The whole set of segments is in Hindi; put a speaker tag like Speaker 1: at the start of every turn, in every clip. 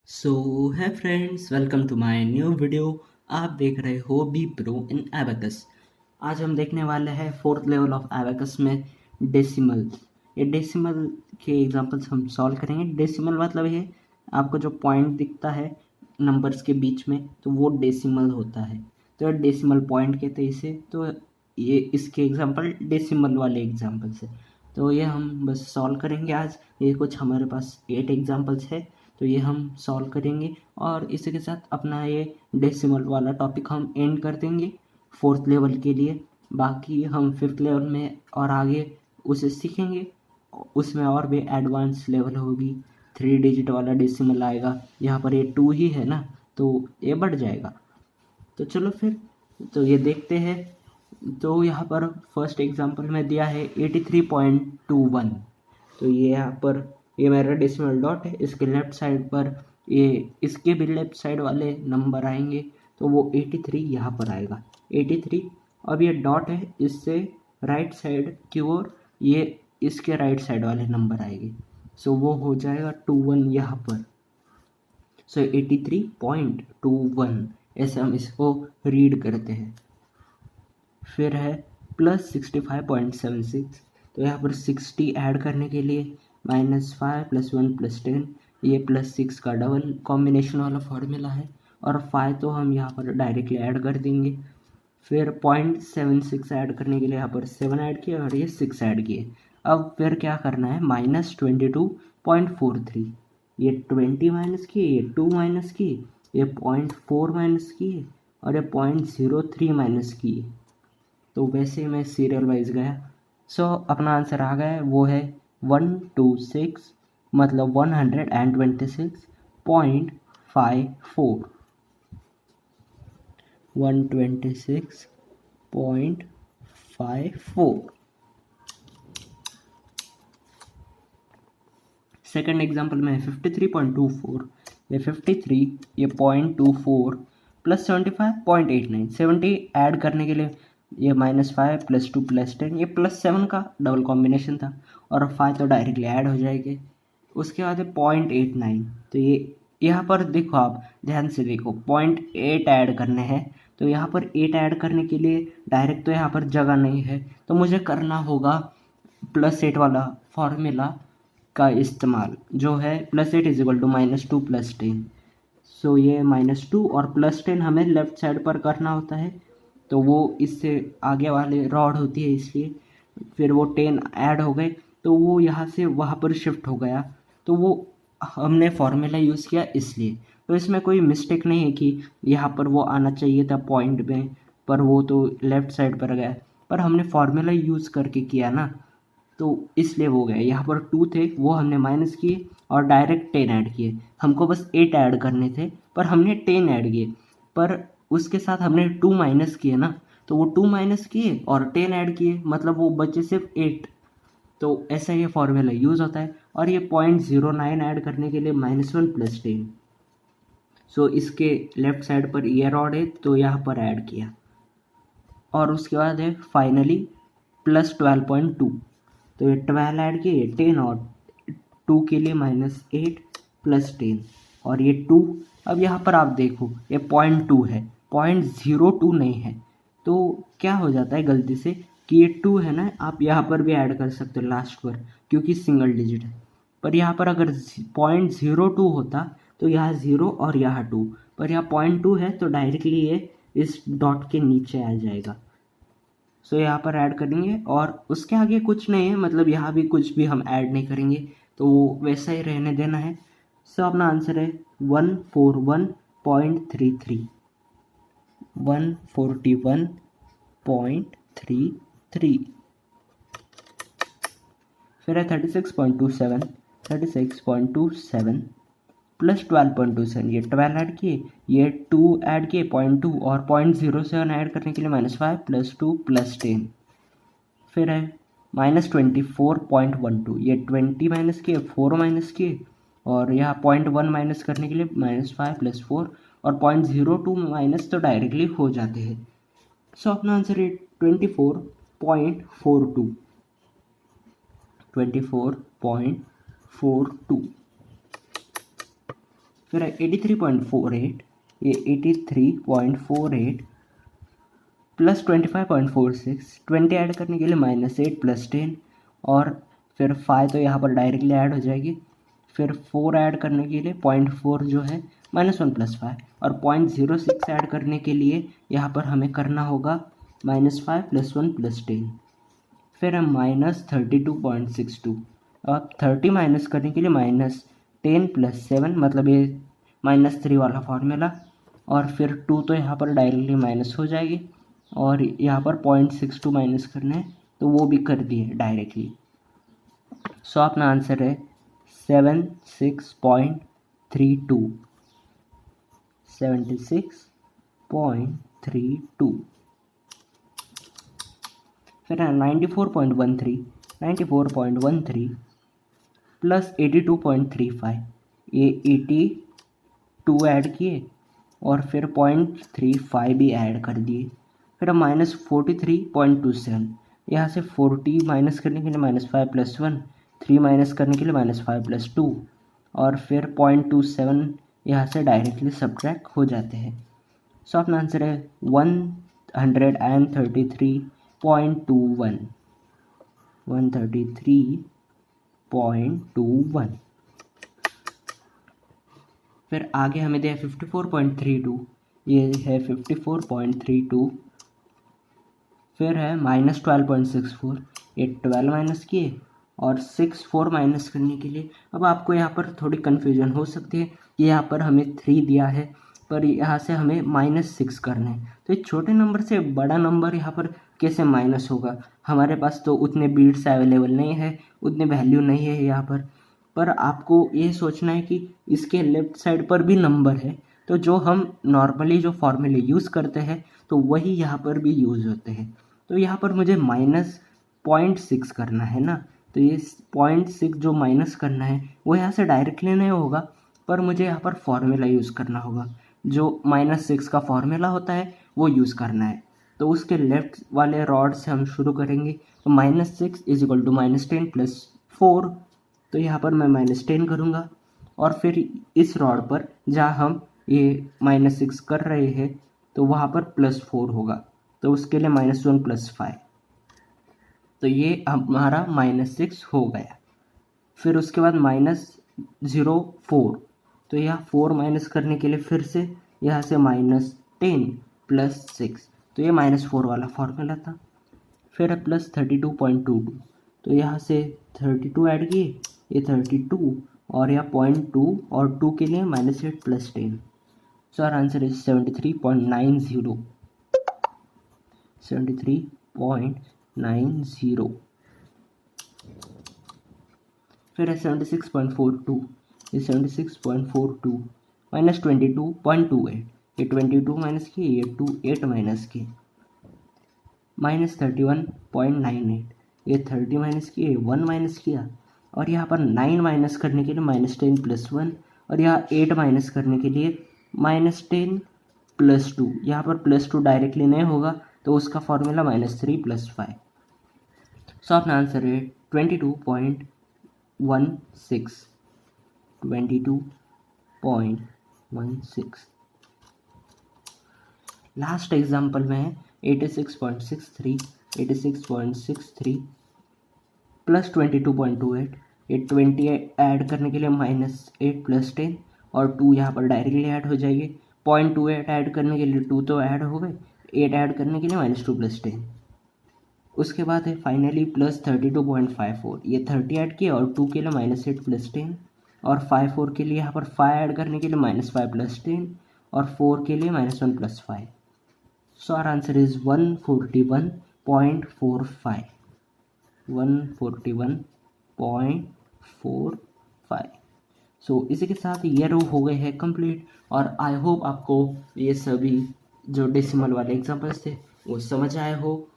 Speaker 1: सो है friends, welcome to my new video. आप देख रहे हो बी प्रो इन एबेकस। आज हम देखने वाले हैं फोर्थ लेवल ऑफ एबेकस में डेसिमल। ये डेसिमल के एग्जांपल्स हम सॉल्व करेंगे। डेसिमल मतलब ये आपको जो पॉइंट दिखता है नंबर्स के बीच में, तो वो डेसिमल होता है। तो डेसिमल पॉइंट कहते हैं इसे। तो ये इसके एग्जांपल डेसिमल वाले एग्जांपल्स है। तो ये हम बस सॉल्व करेंगे आज। ये कुछ हमारे पास 8 एग्जांपल्स है, तो ये हम सॉल्व करेंगे और इसी के साथ अपना ये डेसिमल वाला टॉपिक हम एंड कर देंगे फोर्थ लेवल के लिए। बाकी हम फिफ्थ लेवल में और आगे उसे सीखेंगे। उसमें और भी एडवांस लेवल होगी, 3 डिजिट वाला डेसिमल आएगा। यहाँ पर ये 2 ही है ना, तो ये बढ़ जाएगा। तो चलो फिर, तो ये देखते हैं। तो यहाँ पर फर्स्ट एग्जांपल में दिया है 83.21। तो ये यहाँ पर ये मेरा डेसिमल डॉट है। इसके लेफ्ट साइड पर ये इसके भी लेफ्ट साइड वाले नंबर आएंगे, तो वो 83 यहाँ पर आएगा 83। अब ये डॉट है, इससे राइट साइड की ओर ये इसके राइट साइड वाले नंबर आएंगे, सो वो हो जाएगा 21 यहाँ पर। सो 83.21 ऐसे हम इसको रीड करते हैं। फिर है +65.76। तो यहाँ पर 60 ऐड करने के लिए -5 +1 +10, ये +6 का डबल कॉम्बिनेशन वाला फॉर्मूला है। और 5 तो हम यहाँ पर डायरेक्टली ऐड कर देंगे। फिर 0.76 ऐड करने के लिए यहाँ पर 7 ऐड किए और ये 6 ऐड किए। अब फिर क्या करना है, -22.43। ये 20 माइनस किए, ये 2 माइनस किए, ये 0.4 माइनस किए और ये 0.03 माइनस किए। तो वैसे मैं सीरियल वाइज गया। सो अपना आंसर आ गया है, वो है 126, मतलब 126.54। 126.54। सेकेंड एग्जाम्पल में 53.24। ये 53, ये 0.24 +75.89। 70 ऐड करने के लिए ये -5 +2 +10, ये +7 का डबल कॉम्बिनेशन था और 5 तो डायरेक्टली ऐड हो जाएंगे। उसके बाद है 0.89। तो ये यहाँ पर देखो, आप ध्यान से देखो, 0.8 ऐड करने हैं। तो यहाँ पर 8 ऐड करने के लिए डायरेक्ट तो यहाँ पर जगह नहीं है, तो मुझे करना होगा +8 वाला फॉर्मूला का इस्तेमाल, जो है +8 = -2 +10। सो ये -2 और +10 हमें लेफ्ट साइड पर करना होता है, तो वो इससे आगे वाले रॉड होती है, इसलिए फिर वो 10 ऐड हो गए, तो वो यहाँ से वहाँ पर शिफ्ट हो गया। तो वो हमने फॉर्मूला यूज़ किया इसलिए। तो इसमें कोई मिस्टेक नहीं है कि यहाँ पर वो आना चाहिए था पॉइंट में, पर वो तो लेफ़्ट साइड पर गया। पर हमने फॉर्मूला यूज़ करके किया ना, तो इसलिए वो गए। यहाँ पर 2 थे, वो हमने माइनस किए और डायरेक्ट 10 ऐड किए। हमको बस 8 ऐड करने थे, पर हमने 10 ऐड किए। पर उसके साथ हमने 2 माइनस किए ना, तो वो 2 माइनस किए और 10 ऐड किए, मतलब वो बचे सिर्फ 8। तो ऐसा ये फॉर्मूला यूज़ होता है। और ये 0.09 ऐड करने के लिए -1 +10। सो इसके लेफ्ट साइड पर ये रॉड है, तो यहाँ पर ऐड किया। और उसके बाद है फाइनली +12.2। तो ये 12 ऐड किए, 10 और 2 के लिए -8 +10 और ये 2। अब यहाँ पर आप देखो, ये 0.2 है, 0.02 नहीं है। तो क्या हो जाता है गलती से कि ये 2 है ना, आप यहाँ पर भी ऐड कर सकते हो लास्ट पर, क्योंकि सिंगल डिजिट है। पर यहाँ पर अगर 0.02 होता तो यहाँ 0 और यहाँ 2, पर यहाँ 0.2 है, तो डायरेक्टली ये इस डॉट के नीचे आ जाएगा। सो यहाँ पर ऐड करेंगे और उसके आगे कुछ नहीं है, मतलब यहाँ भी कुछ भी हम ऐड नहीं करेंगे, तो वो वैसा ही रहने देना है। सो अपना आंसर है 141.33। 141.33। फिर है 36.27। 36.27 +12.27, ये 12 ऐड किए, ये 2 ऐड किए, 0.2 और 0.07 ऐड करने के लिए -5 +2 +10। फिर है -24.12, ये 20 माइनस किए, 4 माइनस किए और यहाँ 0.1 माइनस करने के लिए -5 +4 और 0.02 माइनस तो डायरेक्टली हो जाते हैं। सो अपना आंसर है 24.42। 24.42। फिर है 83.48, ये 83.48 प्लस 25.46, 20 ऐड करने के लिए -8 + 10 और फिर 5 तो यहाँ पर डायरेक्टली ऐड हो जाएगी। फिर 4 ऐड करने के लिए 0.4 जो है -1 + 5 और 0.06 ऐड करने के लिए यहाँ पर हमें करना होगा -5 + 1 + 10। फिर है -32.62। अब 30 माइनस करने के लिए -10 + 7 मतलब ये -3 वाला फॉर्मूला और फिर 2 तो यहाँ पर डायरेक्टली माइनस हो जाएगी और यहाँ पर 0.62 माइनस करना है तो वो भी कर दिए डायरेक्टली। सो अपना आंसर है 76.32। 76.32। फिर है 94.13 प्लस 82.35, ये 82 ऐड किए और फिर 0.35 भी ऐड कर दिए। फिर -43.27, यहाँ से 40 माइनस करने के लिए -5 + 1, 3 माइनस करने के लिए -5 + 2 और फिर 0.27 यहाँ से डायरेक्टली सब्ट्रैक्ट हो जाते हैं। सो अपना आंसर है 133.21। 133.21। फिर आगे हमें दिया 54.32, ये है 54.32। फिर है -12.64, ये 12 माइनस किए और 4 माइनस करने के लिए अब आपको यहाँ पर थोड़ी कन्फ्यूजन हो सकती है कि यहाँ पर हमें 3 दिया है पर यहाँ से हमें -6 करना है, तो एक छोटे नंबर से बड़ा नंबर यहाँ पर कैसे माइनस होगा। हमारे पास तो उतने बीट्स अवेलेबल नहीं है, उतने वैल्यू नहीं है यहाँ पर आपको ये सोचना है कि इसके लेफ्ट साइड पर भी नंबर है, तो जो हम नॉर्मली जो फॉर्मूले यूज़ करते हैं तो वही यहाँ पर भी यूज़ होते हैं। तो यहाँ पर मुझे -0.6 करना है ना, तो ये 0.6 जो माइनस करना है वो यहाँ से डायरेक्टली नहीं होगा पर मुझे यहाँ पर फॉर्मूला यूज़ करना होगा। जो -6 का फॉर्मूला होता है वो यूज़ करना है, तो उसके लेफ्ट वाले रॉड से हम शुरू करेंगे। तो -6 = -10 + 4, तो यहाँ पर मैं -10 करूँगा और फिर इस रॉड पर जहाँ हम ये -6 कर रहे हैं तो वहाँ पर +4 होगा, तो उसके लिए -1 + 5, तो ये हमारा -6 हो गया। फिर उसके बाद -0.4, तो यहाँ 4 माइनस करने के लिए फिर से यहाँ से -10 + 6, तो ये -4 वाला फॉर्मूला था। फिर है +32.22, तो यहाँ से 32 ऐड किए, ये 32 और यहाँ 0.2 और 2 के लिए -8 + 10। So our answer is 73.90। 73.90। फिर है 76.42, ये 76.42 -22.28, ये 22 माइनस किए, ये 8 माइनस किए, -31.98, ये 30 माइनस किए, 1 माइनस किया और यहाँ पर 9 माइनस करने के लिए -10 + 1 और यहाँ 8 माइनस करने के लिए -10 + 2, यहाँ पर +2 डायरेक्टली नहीं होगा तो उसका फॉर्मूला -3 + 5। सो अपना आंसर है 22.16। 22.16। लास्ट एग्जाम्पल में है 86.63 प्लस 22.28, ये 20 ऐड करने के लिए -8 + 10 और 2 यहाँ पर डायरेक्टली ऐड हो जाएगी। 0.28 ऐड करने के लिए 2 तो ऐड हो गए, 8 ऐड करने के लिए -2 + 10। उसके बाद है फाइनली +32.54, ये 30 ऐड किया और 2 के लिए -8 + 10 और 54 के लिए यहाँ पर 5 ऐड करने के लिए -5 + 10 और 4 के लिए -1 + 5। So our answer is 141.45। 141.45। So इसी के साथ ये रो हो गए हैं कंप्लीट और आई होप आपको ये सभी जो डेसिमल वाले एग्जांपल्स थे वो समझ आए हो।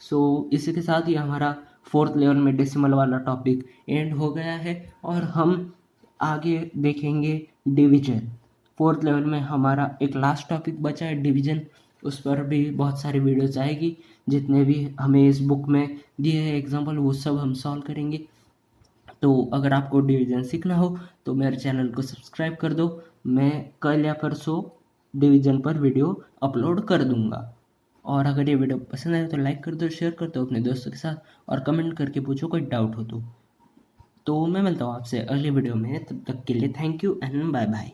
Speaker 1: सो इसी के साथ ही हमारा 4th लेवल में डेसिमल वाला टॉपिक एंड हो गया है और हम आगे देखेंगे डिवीजन। 4th लेवल में हमारा एक लास्ट टॉपिक बचा है डिवीजन, उस पर भी बहुत सारी वीडियोस आएगी, जितने भी हमें इस बुक में दिए हैं एग्जांपल वो सब हम सॉल्व करेंगे। तो अगर आपको डिवीजन सीखना हो तो मेरे चैनल को सब्सक्राइब कर दो। मैं कल या परसों डिवीज़न पर वीडियो अपलोड कर दूंगा। और अगर ये वीडियो पसंद आए तो लाइक कर दो, शेयर कर दो अपने दोस्तों के साथ और कमेंट करके पूछो कोई डाउट हो तो मैं मिलता हूँ आपसे अगली वीडियो में। तब तक के लिए thank you and bye bye.